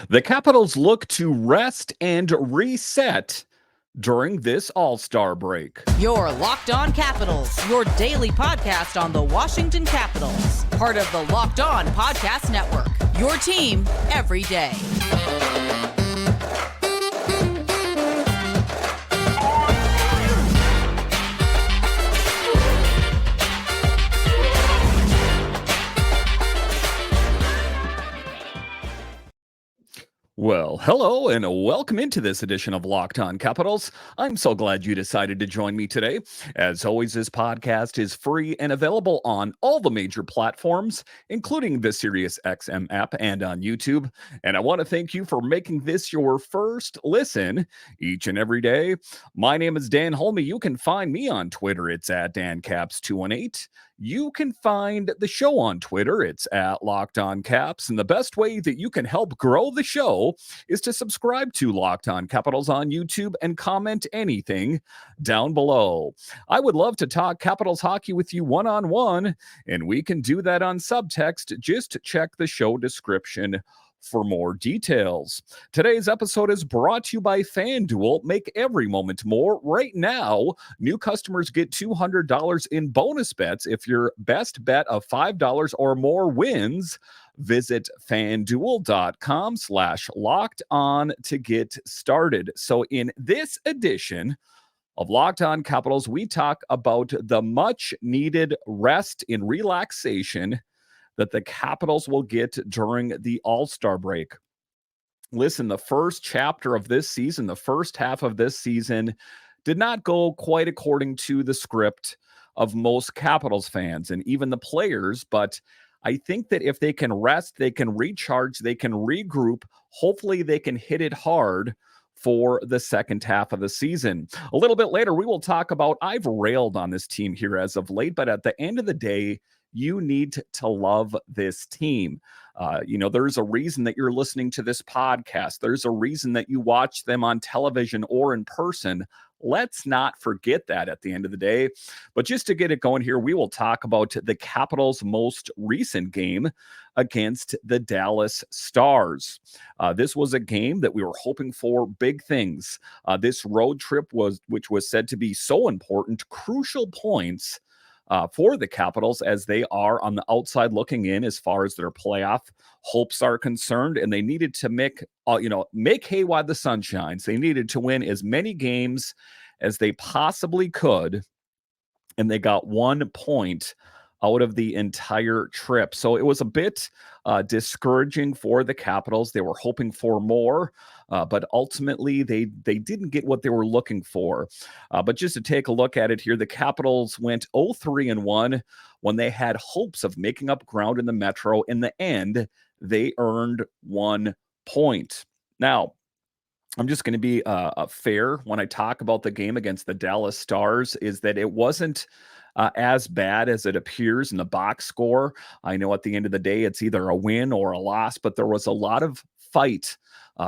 The Capitals look to rest and reset during this All-Star break. Your Locked On Capitals, your daily podcast on the Washington Capitals. Part of the Locked On Podcast Network. Your team every day. Well, hello and welcome into this edition of Locked On Capitals. I'm so glad you decided to join me today. As always, this podcast is free and available on all the major platforms, including the SiriusXM app and on YouTube. And I want to thank you for making this your first listen each and every day. My name is Dan Holme. You can find me on Twitter. It's at DanCaps218. You can find the show on Twitter. It's at Locked On Caps. And the best way that you can help grow the show is to subscribe to Locked On Capitals on YouTube and comment anything down below. I would love to talk Capitals hockey with you one-on-one, and we can do that on subtext. Just check the show description for more details. Today's episode is brought to you by FanDuel. Make every moment more. Right now, new customers get $200 in bonus bets if your best bet of $5 or more wins. Visit fanduel.com/locked on to get started. So in this edition of Locked On Capitals, we talk about the much needed rest and relaxation that the Capitals will get during the All-Star break. Listen, the first chapter of this season, the first half of this season, did not go quite according to the script of most Capitals fans and even the players. But I think that if they can rest, they can recharge, they can regroup, hopefully they can hit it hard for the second half of the season. A little bit later, we will talk about, I've railed on this team here as of late, but at the end of the day, you need to love this team. There's a reason that you're listening to this podcast. There's a reason that you watch them on television or in person. Let's not forget that at the end of the day. But just to get it going here, we will talk about the Capitals' most recent game against the Dallas Stars. This was a game that we were hoping for big things. This road trip which was said to be so important, crucial points for the Capitals as they are on the outside looking in as far as their playoff hopes are concerned. And they needed to make hay while the sun shines. They needed to win as many games as they possibly could. And they got 1 point out of the entire trip. So it was a bit discouraging for the Capitals. They were hoping for more, but ultimately they didn't get what they were looking for. But just to take a look at it here, the Capitals went 0-3-1 when they had hopes of making up ground in the Metro. In the end, they earned 1 point. Now, I'm just going to be fair when I talk about the game against the Dallas Stars, is that it wasn't as bad as it appears in the box score. I know at the end of the day, it's either a win or a loss, but there was a lot of fight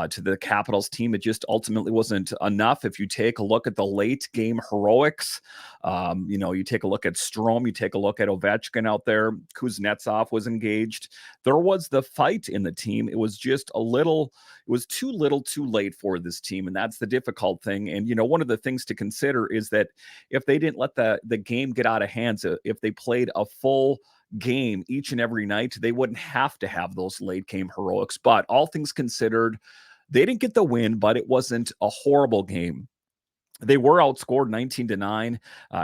to the Capitals team. It just ultimately wasn't enough. If you take a look at the late game heroics, you take a look at Strome, you take a look at Ovechkin out there, Kuznetsov was engaged. There was the fight in the team. It was just it was too little too late for this team. And that's the difficult thing. And, one of the things to consider is that if they didn't let the game get out of hand, if they played a full game each and every night, they wouldn't have to have those late game heroics. But all things considered, they didn't get the win, but it wasn't a horrible game. They were outscored 19-9.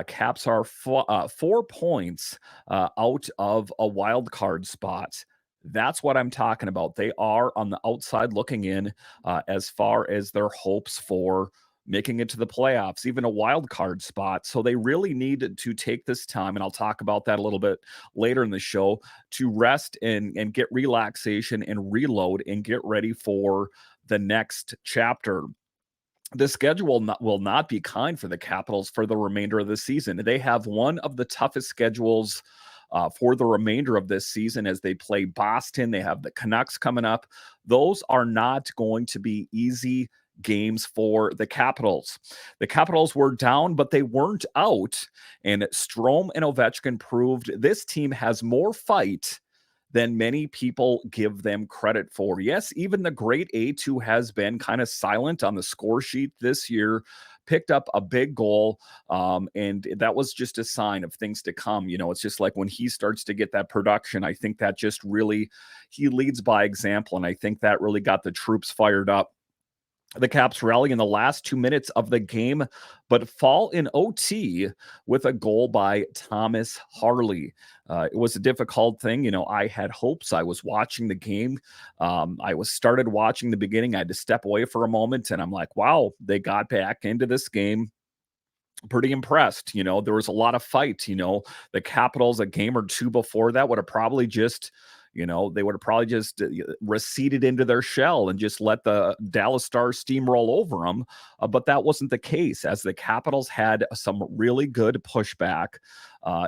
Caps are 4 points out of a wild card spot. That's what I'm talking about. They are on the outside looking in as far as their hopes for making it to the playoffs, even a wild card spot. So they really need to take this time, and I'll talk about that a little bit later in the show, to rest and get relaxation and reload and get ready for the next chapter. The schedule will not be kind for the Capitals for the remainder of the season. They have one of the toughest schedules for the remainder of this season as they play Boston. They have the Canucks coming up. Those are not going to be easy games for the Capitals. The Capitals were down, but they weren't out. And Strome and Ovechkin proved this team has more fight than many people give them credit for. Yes, even the great H, who has been kind of silent on the score sheet this year, picked up a big goal. And that was just a sign of things to come. It's just like when he starts to get that production, I think that just really, he leads by example. And I think that really got the troops fired up. The Caps rally in the last 2 minutes of the game, but fall in OT with a goal by Thomas Harley. It was a difficult thing. I had hopes. I was watching the game. I started watching the beginning. I had to step away for a moment, and I'm like, wow, they got back into this game. Pretty impressed. There was a lot of fight. The Capitals, a game or two before that, would have probably just they would have probably just receded into their shell and just let the Dallas Stars steamroll over them. But that wasn't the case, as the Capitals had some really good pushback.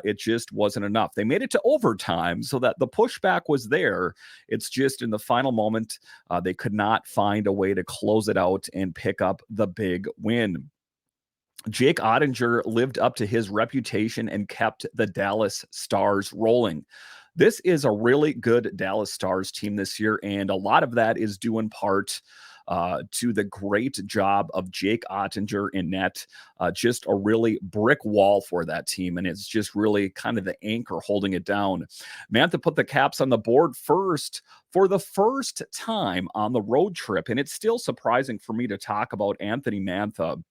It just wasn't enough. They made it to overtime, so that the pushback was there. It's just in the final moment, they could not find a way to close it out and pick up the big win. Jake Ottinger lived up to his reputation and kept the Dallas Stars rolling. This is a really good Dallas Stars team this year, and a lot of that is due in part to the great job of Jake Ottinger in net. Just a really brick wall for that team, and it's just really kind of the anchor holding it down. Mantha put the Caps on the board first for the first time on the road trip, and it's still surprising for me to talk about Anthony Mantha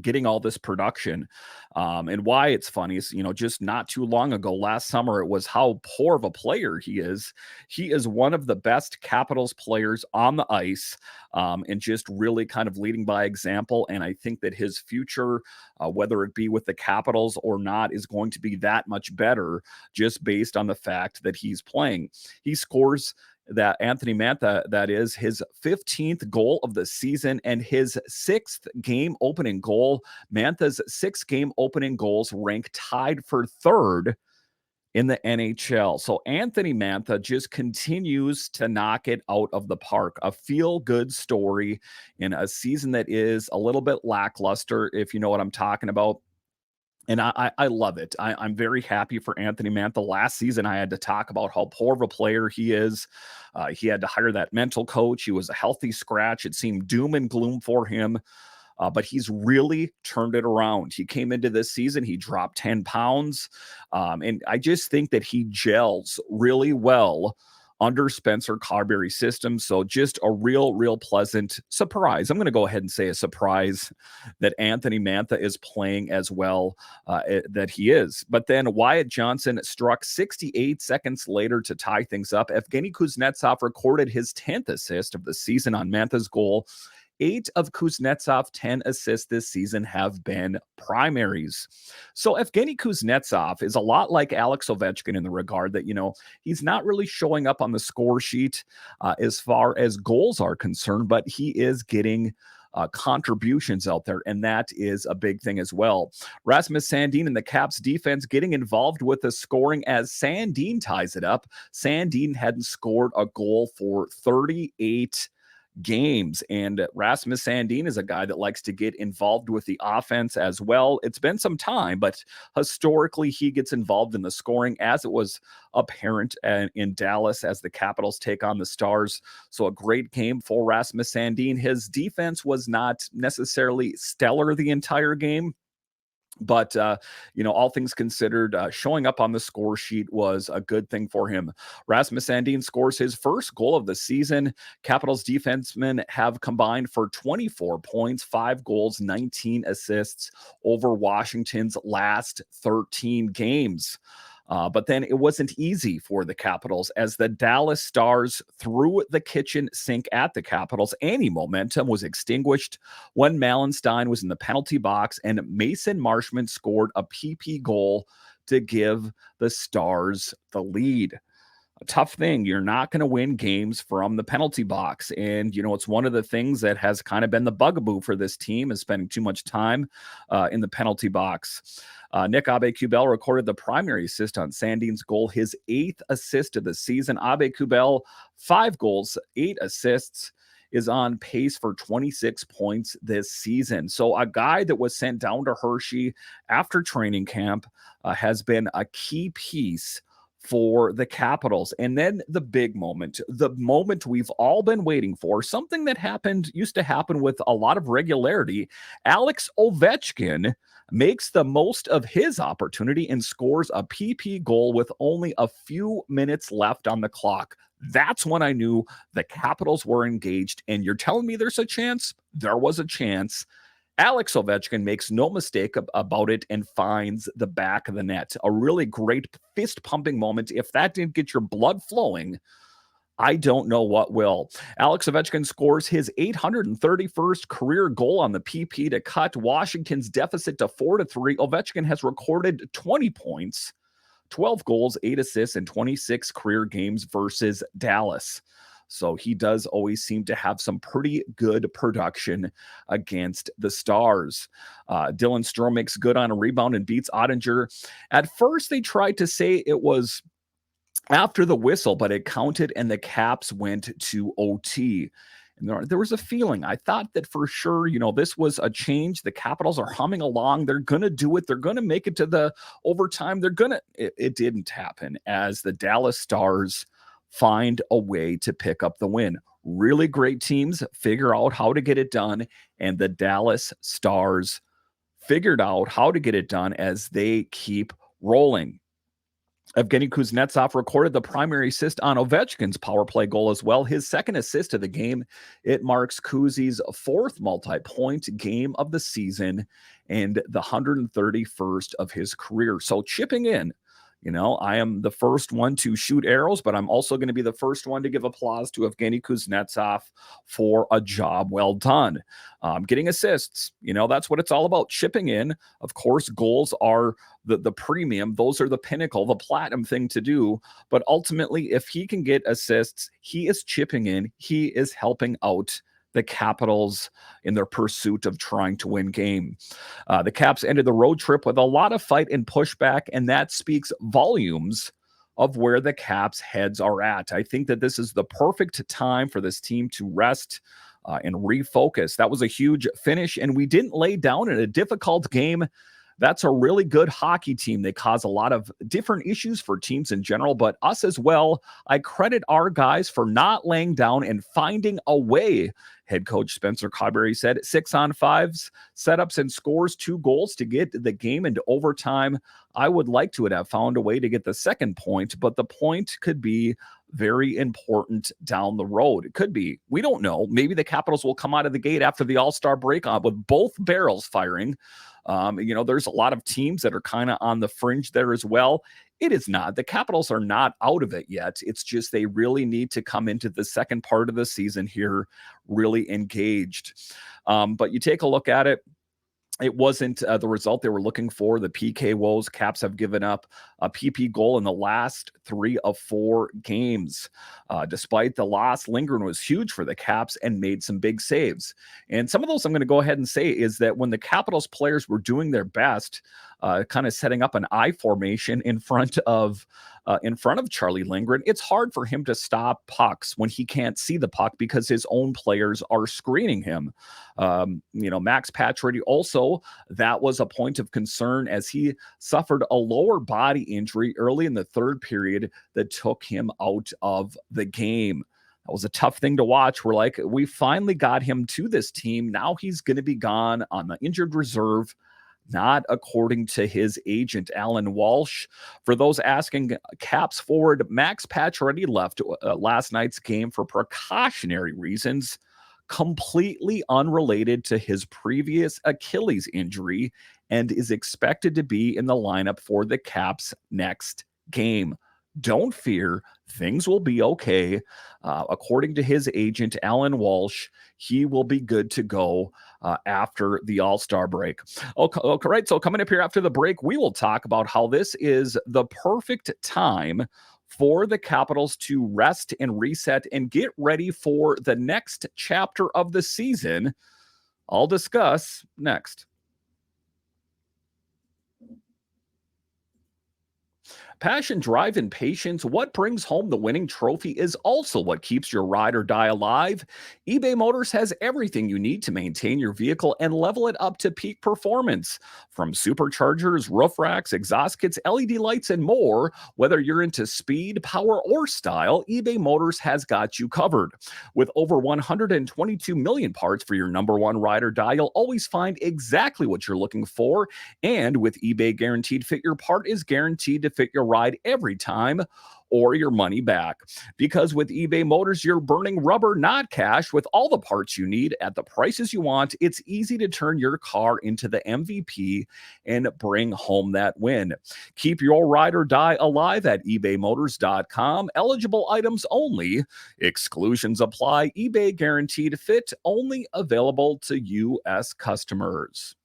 getting all this production. And why it's funny is, just not too long ago, last summer, it was how poor of a player he is. He is one of the best Capitals players on the ice, and just really kind of leading by example. And I think that his future, whether it be with the Capitals or not, is going to be that much better just based on the fact that he's playing. He scores that Anthony Mantha, that is his 15th goal of the season and his 6th game opening goal. Mantha's 6 game opening goals rank tied for 3rd in the NHL. So Anthony Mantha just continues to knock it out of the park. A feel-good story in a season that is a little bit lackluster, if you know what I'm talking about. And I love it. I'm very happy for Anthony Mantha. Last season, I had to talk about how poor of a player he is. He had to hire that mental coach. He was a healthy scratch. It seemed doom and gloom for him. But he's really turned it around. He came into this season, he dropped 10 pounds. And I just think that he gels really well under Spencer Carberry's system. So just a real pleasant surprise. I'm going to go ahead and say a surprise that Anthony Mantha is playing as well that he is. But then Wyatt Johnson struck 68 seconds later to tie things up. Evgeny Kuznetsov recorded his 10th assist of the season on Mantha's goal. 8 of Kuznetsov's 10 assists this season have been primaries. So Evgeny Kuznetsov is a lot like Alex Ovechkin in the regard that, he's not really showing up on the score sheet as far as goals are concerned, but he is getting contributions out there, and that is a big thing as well. Rasmus Sandin and the Caps defense getting involved with the scoring as Sandin ties it up. Sandin hadn't scored a goal for 38 games, and Rasmus Sandin is a guy that likes to get involved with the offense as well. It's been some time, but historically he gets involved in the scoring, as it was apparent in Dallas as the Capitals take on the Stars. So a great game for Rasmus Sandin. His defense was not necessarily stellar the entire game, but, all things considered, showing up on the score sheet was a good thing for him. Rasmus Sandin scores his first goal of the season. Capitals defensemen have combined for 24 points, 5 goals, 19 assists over Washington's last 13 games. But then it wasn't easy for the Capitals as the Dallas Stars threw the kitchen sink at the Capitals. Any momentum was extinguished when Malenstein was in the penalty box and Mason Marshman scored a PP goal to give the Stars the lead. A tough thing. You're not going to win games from the penalty box. And, it's one of the things that has kind of been the bugaboo for this team, is spending too much time in the penalty box. Nick Aube-Kubel recorded the primary assist on Sandin's goal, his 8th assist of the season. Aube-Kubel, 5 goals, 8 assists, is on pace for 26 points this season. So a guy that was sent down to Hershey after training camp has been a key piece for the Capitals. And then the big moment, the moment we've all been waiting for, something that used to happen with a lot of regularity. Alex Ovechkin makes the most of his opportunity and scores a PP goal with only a few minutes left on the clock. That's when I knew the Capitals were engaged. And you're telling me there's a chance? There was a chance. Alex Ovechkin makes no mistake about it and finds the back of the net. A really great fist-pumping moment. If that didn't get your blood flowing, I don't know what will. Alex Ovechkin scores his 831st career goal on the PP to cut Washington's deficit to 4-3. Ovechkin has recorded 20 points, 12 goals, 8 assists, and 26 career games versus Dallas. So he does always seem to have some pretty good production against the Stars. Dylan Strome makes good on a rebound and beats Ottinger. At first, they tried to say it was after the whistle, but it counted and the Caps went to OT. And there was a feeling. I thought that for sure, this was a change. The Capitals are humming along. They're going to do it. They're going to make it to the overtime. It didn't happen as the Dallas Stars find a way to pick up the win. Really great teams figure out how to get it done, and the Dallas Stars figured out how to get it done as they keep rolling. Evgeny Kuznetsov recorded the primary assist on Ovechkin's power play goal as well. His second assist of the game. It marks Kuzi's fourth multi-point game of the season and the 131st of his career. So chipping in, I am the first one to shoot arrows, but I'm also going to be the first one to give applause to Evgeny Kuznetsov for a job well done. Getting assists, that's what it's all about, chipping in. Of course, goals are the premium. Those are the pinnacle, the platinum thing to do. But ultimately, if he can get assists, he is chipping in. He is helping out the Capitals in their pursuit of trying to win game. The Caps ended the road trip with a lot of fight and pushback, and that speaks volumes of where the Caps' heads are at. I think that this is the perfect time for this team to rest and refocus. That was a huge finish, and we didn't lay down in a difficult game. That's a really good hockey team. They cause a lot of different issues for teams in general, but us as well. I credit our guys for not laying down and finding a way. Head coach Spencer Carberry said 6-on-5s, setups and scores 2 goals to get the game into overtime. I would like to have found a way to get the second point, but the point could be very important down the road. It could be. We don't know. Maybe the Capitals will come out of the gate after the All-Star break with both barrels firing. There's a lot of teams that are kind of on the fringe there as well. It is not. The Capitals are not out of it yet. It's just they really need to come into the second part of the season here really engaged. But you take a look at it. It wasn't the result they were looking for. The PK woes. Caps have given up a PP goal in the last 3 of 4 games. Despite the loss, Lindgren was huge for the Caps and made some big saves. And some of those I'm going to go ahead and say is that when the Capitals players were doing their best, kind of setting up an I formation in front of Charlie Lindgren, it's hard for him to stop pucks when he can't see the puck because his own players are screening him. Max Pacioretty also, that was a point of concern as he suffered a lower body injury early in the third period that took him out of the game. That was a tough thing to watch. We finally got him to this team. Now he's going to be gone on the injured reserve, not according to his agent, Alan Walsh. For those asking, Caps forward Max Pacioretty left last night's game for precautionary reasons, completely unrelated to his previous Achilles injury, and is expected to be in the lineup for the Caps next game. Don't fear, things will be okay. According to his agent, Alan Walsh, he will be good to go after the All-Star break. Okay, right. So coming up here after the break, we will talk about how this is the perfect time for the Capitals to rest and reset and get ready for the next chapter of the season. I'll discuss next. Passion, drive, and patience, what brings home the winning trophy is also what keeps your ride or die alive. eBay Motors has everything you need to maintain your vehicle and level it up to peak performance. From superchargers, roof racks, exhaust kits, LED lights, and more, whether you're into speed, power, or style, eBay Motors has got you covered. With over 122 million parts for your number one ride or die, you'll always find exactly what you're looking for. And with eBay Guaranteed Fit, your part is guaranteed to fit your ride every time or your money back. Because with eBay Motors, you're burning rubber, not cash. With all the parts you need at the prices you want, it's easy to turn your car into the MVP and bring home that win. Keep your ride or die alive at ebaymotors.com. Eligible items only. Exclusions apply. eBay Guaranteed Fit only available to U.S. customers.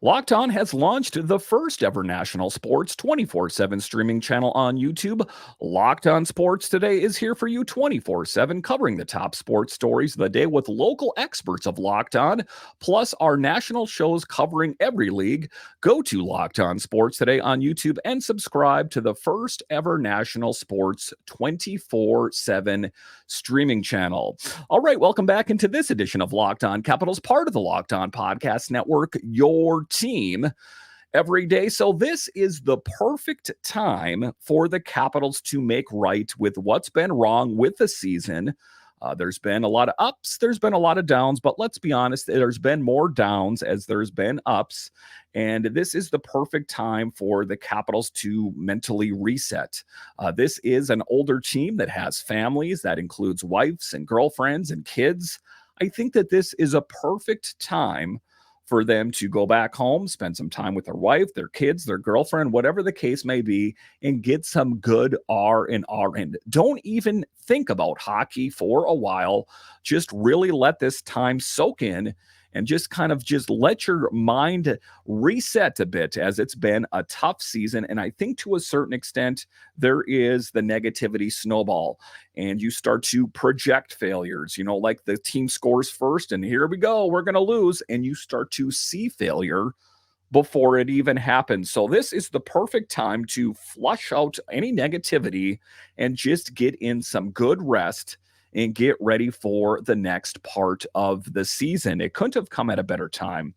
Locked On has launched the first ever national sports 24/7 streaming channel on YouTube. Locked On Sports Today is here for you 24/7, covering the top sports stories of the day with local experts of Locked On, plus our national shows covering every league. Go to Locked On Sports Today on YouTube and subscribe to the first ever national sports 24/7 streaming channel. All right, welcome back into this edition of Locked On Capitals, part of the Locked On Podcast Network, your team every day. So this is the perfect time for the Capitals to make right with what's been wrong with the season. There's been a lot of ups, there's been a lot of downs, but let's be honest, there's been more downs as there's been ups. And this is the perfect time for the Capitals to mentally reset. This is an older team that has families, that includes wives and girlfriends and kids. I think that this is a perfect time for them to go back home, spend some time with their wife, their kids, their girlfriend, whatever the case may be, and get some good R&R in. Don't even think about hockey for a while. Just really let this time soak in and just kind of just let your mind reset a bit, as it's been a tough season. And I think to a certain extent, there is the negativity snowball and you start to project failures, like the team scores first and here we go, we're going to lose. And you start to see failure before it even happens. So this is the perfect time to flush out any negativity and just get in some good rest and get ready for the next part of the season. It couldn't have come at a better time.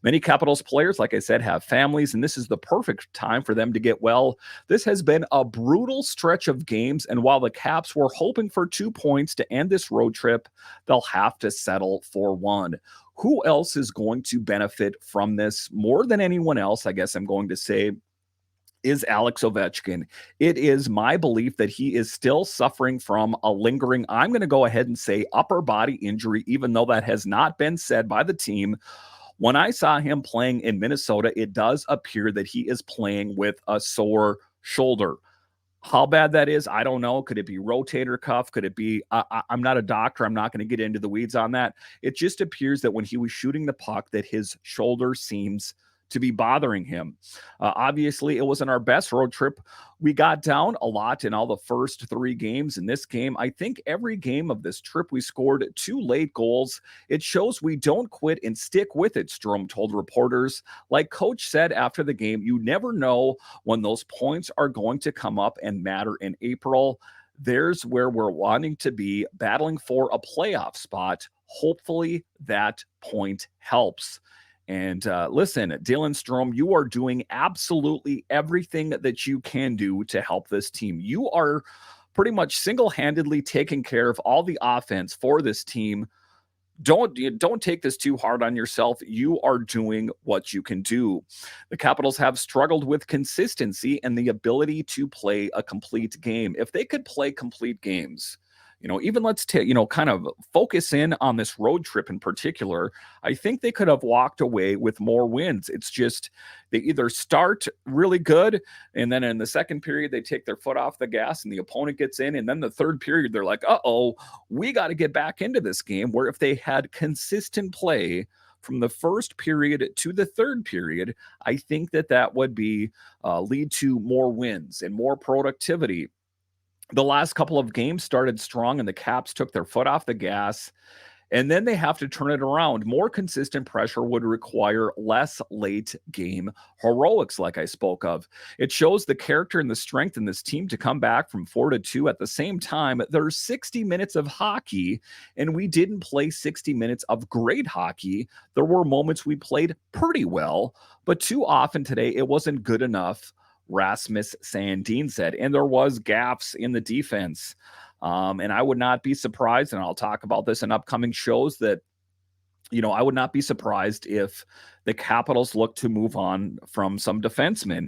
Many Capitals players, like I said, have families, and this is the perfect time for them to get well. This has been a brutal stretch of games, and while the Caps were hoping for 2 points to end this road trip, they'll have to settle for 1. Who else is going to benefit from this more than anyone else, I guess I'm going to say, is Alex Ovechkin. It is my belief that he is still suffering from a lingering, I'm going to go ahead and say, upper body injury, even though that has not been said by the team. When I saw him playing in Minnesota, it does appear that he is playing with a sore shoulder. How bad that is, I don't know. Could it be rotator cuff? Could it be, I'm not a doctor. I'm not going to get into the weeds on that. It just appears that when he was shooting the puck, that his shoulder seems to be bothering him. Obviously, it wasn't our best road trip. We got down a lot in all the first 3 games. In this game, I think every game of this trip, we scored 2 late goals. It shows we don't quit and stick with it, Strome told reporters. Like Coach said after the game, you never know when those points are going to come up and matter in April. There's where we're wanting to be, battling for a playoff spot. Hopefully that point helps. And listen, Dylan Strome, you are doing absolutely everything that you can do to help this team. You are pretty much single-handedly taking care of all the offense for this team. Don't take this too hard on yourself. You are doing what you can do. The Capitals have struggled with consistency and the ability to play a complete game. If they could play complete games, even let's kind of focus in on this road trip in particular, I think they could have walked away with more wins. It's just they either start really good and then in the second period they take their foot off the gas and the opponent gets in, and then the third period they're like, we got to get back into this game. Where if they had consistent play from the first period to the third period, I think that would be lead to more wins and more productivity. The last couple of games started strong and the Caps took their foot off the gas. And then they have to turn it around. More consistent pressure would require less late game heroics, like I spoke of. It shows the character and the strength in this team to come back from 4-2 at the same time. There's 60 minutes of hockey, and we didn't play 60 minutes of great hockey. There were moments we played pretty well, but too often today it wasn't good enough, Rasmus Sandin said. And there was gaps in the defense. And I would not be surprised, and I'll talk about this in upcoming shows, that, I would not be surprised if the Capitals look to move on from some defensemen.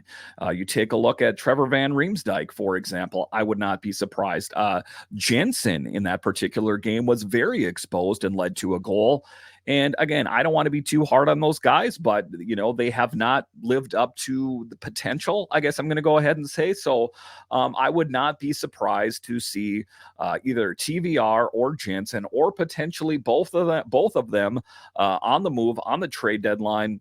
You take a look at Trevor Van Riemsdyk, for example. I would not be surprised. Jensen in that particular game was very exposed and led to a goal. And again, I don't want to be too hard on those guys, but, they have not lived up to the potential, I guess I'm going to go ahead and say. So I would not be surprised to see either TVR or Jensen, or potentially both of them on the move on the trade deadline.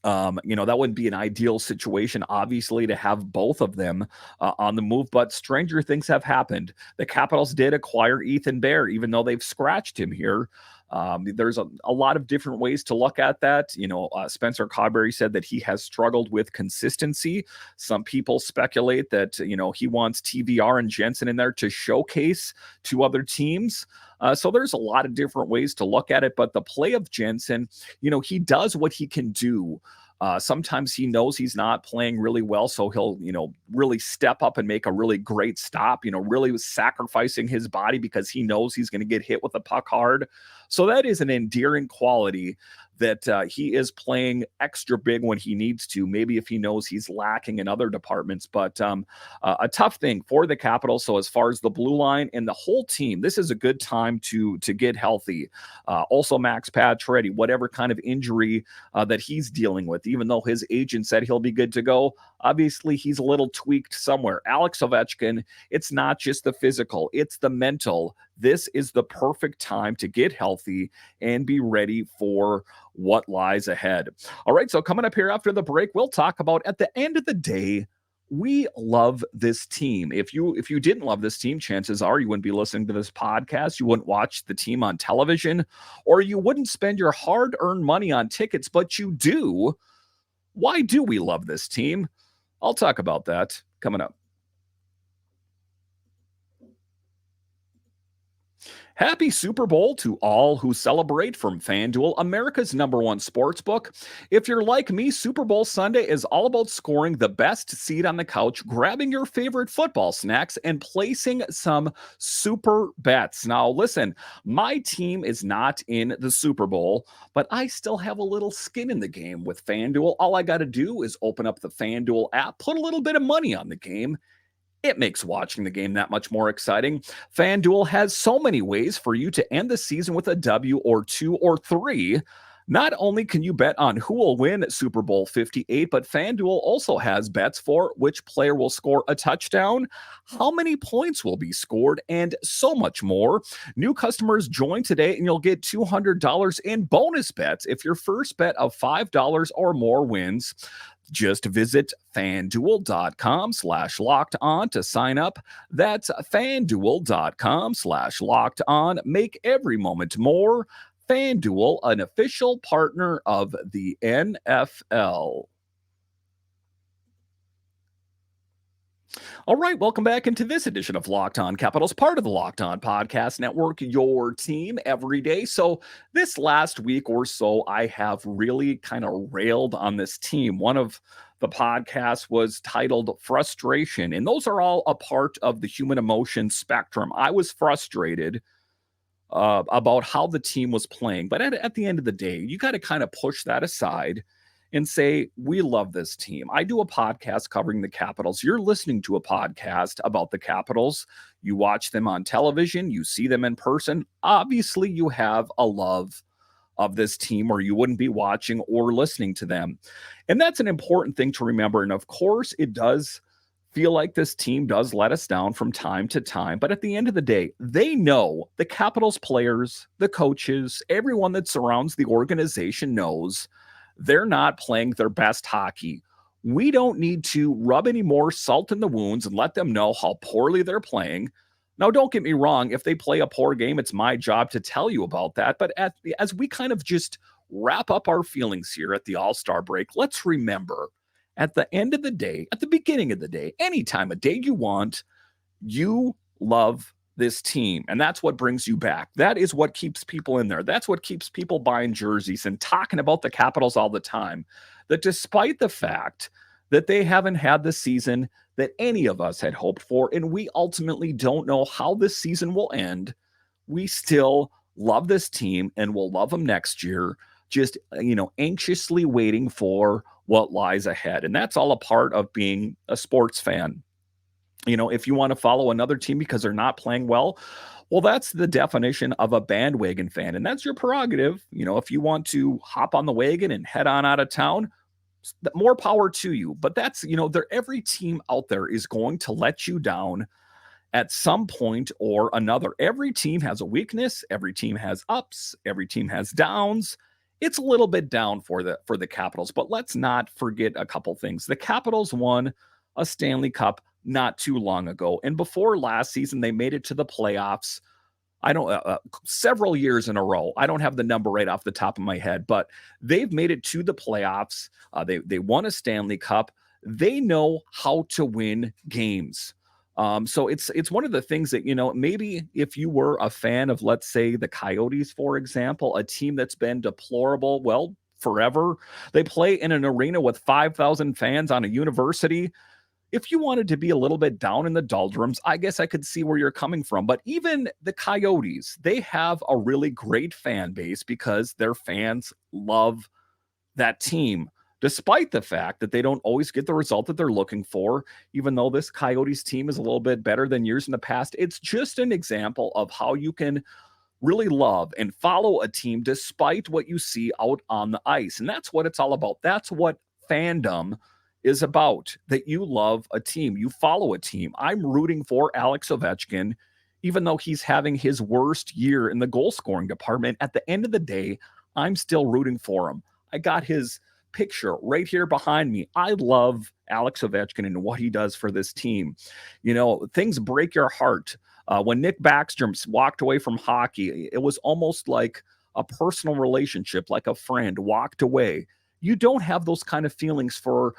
That wouldn't be an ideal situation, obviously, to have both of them on the move, but stranger things have happened. The Capitals did acquire Ethan Bear, even though they've scratched him here. There's a lot of different ways to look at that. Spencer Codberry said that he has struggled with consistency. Some people speculate that, he wants TVR and Jensen in there to showcase to other teams. So there's a lot of different ways to look at it, but the play of Jensen, he does what he can do. Sometimes he knows he's not playing really well, so he'll, really step up and make a really great stop, really sacrificing his body because he knows he's going to get hit with the puck hard. So that is an endearing quality, that he is playing extra big when he needs to, maybe if he knows he's lacking in other departments. But a tough thing for the Capitals. So as far as the blue line and the whole team, this is a good time to get healthy. Also, Max Pacioretty, whatever kind of injury that he's dealing with, even though his agent said he'll be good to go, obviously he's a little tweaked somewhere. Alex Ovechkin, it's not just the physical, it's the mental. This is the perfect time to get healthy and be ready for what lies ahead. All right, so coming up here after the break, we'll talk about, at the end of the day, we love this team. If you didn't love this team, chances are you wouldn't be listening to this podcast. You wouldn't watch the team on television, or you wouldn't spend your hard-earned money on tickets, but you do. Why do we love this team? I'll talk about that coming up. Happy Super Bowl to all who celebrate from FanDuel, America's #1 sportsbook. If you're like me, Super Bowl Sunday is all about scoring the best seat on the couch, grabbing your favorite football snacks, and placing some super bets. Now, listen, my team is not in the Super Bowl, but I still have a little skin in the game with FanDuel. All I got to do is open up the FanDuel app, put a little bit of money on the game. It makes watching the game that much more exciting. FanDuel has so many ways for you to end the season with a W or 2 or 3. Not only can you bet on who will win Super Bowl 58, but FanDuel also has bets for which player will score a touchdown, how many points will be scored, and so much more. New customers join today and you'll get $200 in bonus bets if your first bet of $5 or more wins. Just visit FanDuel.com/locked-on to sign up. That's FanDuel.com/locked-on. Make every moment more. FanDuel, an official partner of the NFL. All right, welcome back into this edition of Locked On Capitals, part of the Locked On Podcast Network, your team every day. So this last week or so, I have really kind of railed on this team. One of the podcasts was titled Frustration, and those are all a part of the human emotion spectrum. I was frustrated about how the team was playing, but at the end of the day, you got to kind of push that aside and say, we love this team. I do a podcast covering the Capitals. You're listening to a podcast about the Capitals. You watch them on television. You see them in person. Obviously, you have a love of this team, or you wouldn't be watching or listening to them. And that's an important thing to remember. And of course, it does feel like this team does let us down from time to time. But at the end of the day, they know, the Capitals players, the coaches, everyone that surrounds the organization knows they're not playing their best hockey. We don't need to rub any more salt in the wounds and let them know how poorly they're playing. Now, don't get me wrong. If they play a poor game, it's my job to tell you about that. But as we kind of just wrap up our feelings here at the All-Star break, let's remember at the end of the day, at the beginning of the day, any time of day you want, you love this team. And that's what brings you back. That is what keeps people in there. That's what keeps people buying jerseys and talking about the Capitals all the time. That despite the fact that they haven't had the season that any of us had hoped for, and we ultimately don't know how this season will end, we still love this team and will love them next year, just, anxiously waiting for what lies ahead. And that's all a part of being a sports fan. If you want to follow another team because they're not playing well, that's the definition of a bandwagon fan. And that's your prerogative. If you want to hop on the wagon and head on out of town, more power to you. But that's, every team out there is going to let you down at some point or another. Every team has a weakness. Every team has ups. Every team has downs. It's a little bit down for the Capitals, but let's not forget a couple things. The Capitals won a Stanley Cup not too long ago, and before last season, they made it to the playoffs. I don't several years in a row. I don't have the number right off the top of my head, but they've made it to the playoffs. They won a Stanley Cup. They know how to win games. So it's one of the things that, maybe if you were a fan of, let's say, the Coyotes, for example, a team that's been deplorable, forever. They play in an arena with 5,000 fans on a university. If you wanted to be a little bit down in the doldrums, I guess I could see where you're coming from. But even the Coyotes, they have a really great fan base because their fans love that team, despite the fact that they don't always get the result that they're looking for. Even though this Coyotes team is a little bit better than years in the past, it's just an example of how you can really love and follow a team despite what you see out on the ice. And that's what it's all about. That's what fandom is about, that you love a team, you follow a team. I'm rooting for Alex Ovechkin, even though he's having his worst year in the goal scoring department. At the end of the day, I'm still rooting for him. I got his picture right here behind me. I love Alex Ovechkin and what he does for this team. Things break your heart. When Nick Backstrom walked away from hockey, it was almost like a personal relationship, like a friend walked away. You don't have those kind of feelings for,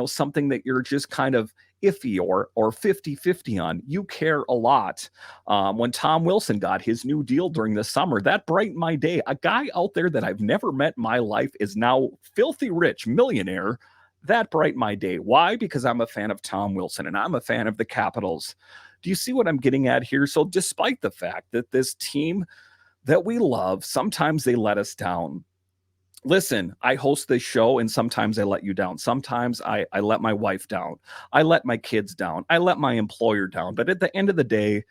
something that you're just kind of iffy or 50-50 on. You care a lot. When Tom Wilson got his new deal during the summer, that brightened my day. A guy out there that I've never met in my life is now filthy rich, millionaire. That brightened my day. Why? Because I'm a fan of Tom Wilson and I'm a fan of the Capitals. Do you see what I'm getting at here? So despite the fact that this team that we love, sometimes they let us down. Listen, I host this show and sometimes I let you down. Sometimes I let my wife down. I let my kids down. I let my employer down. But at the end of the day,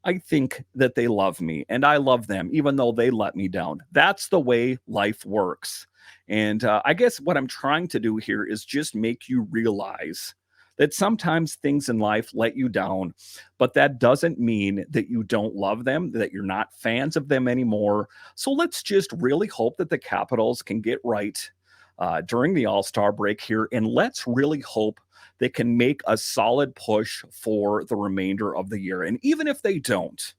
I think that they love me and I love them, even though they let me down. That's the way life works. And I guess what I'm trying to do here is just make you realize that sometimes things in life let you down, but that doesn't mean that you don't love them, that you're not fans of them anymore. So let's just really hope that the Capitals can get right during the All-Star break here, and let's really hope they can make a solid push for the remainder of the year. And even if they don't,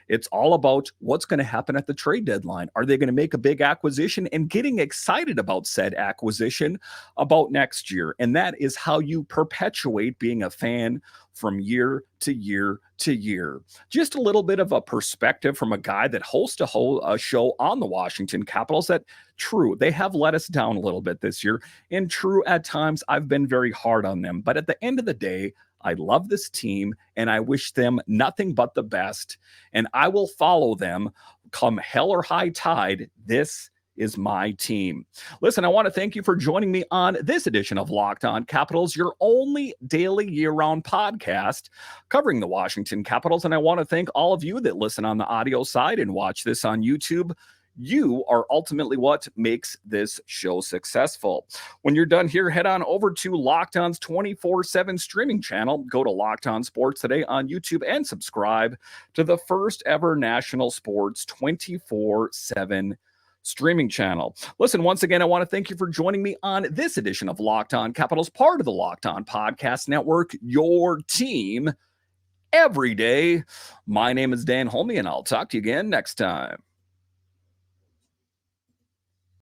it's all about what's going to happen at the trade deadline. Are they going to make a big acquisition, and getting excited about said acquisition about next year? And that is how you perpetuate being a fan from year to year to year. Just a little bit of a perspective from a guy that hosts a show on the Washington Capitals. That true, they have let us down a little bit this year. And true, at times I've been very hard on them. But at the end of the day, I love this team and I wish them nothing but the best. And I will follow them come hell or high tide. This is my team. Listen, I want to thank you for joining me on this edition of Locked On Capitals, your only daily year-round podcast covering the Washington Capitals. And I want to thank all of you that listen on the audio side and watch this on YouTube. You are ultimately what makes this show successful. When you're done here, head on over to Locked On's 24/7 streaming channel. Go to Locked On Sports Today on YouTube and subscribe to the first ever national sports 24/7 streaming channel. Listen, once again, I want to thank you for joining me on this edition of Locked On Capitals, part of the Locked On Podcast Network, your team every day. My name is Dan Holme, and I'll talk to you again next time.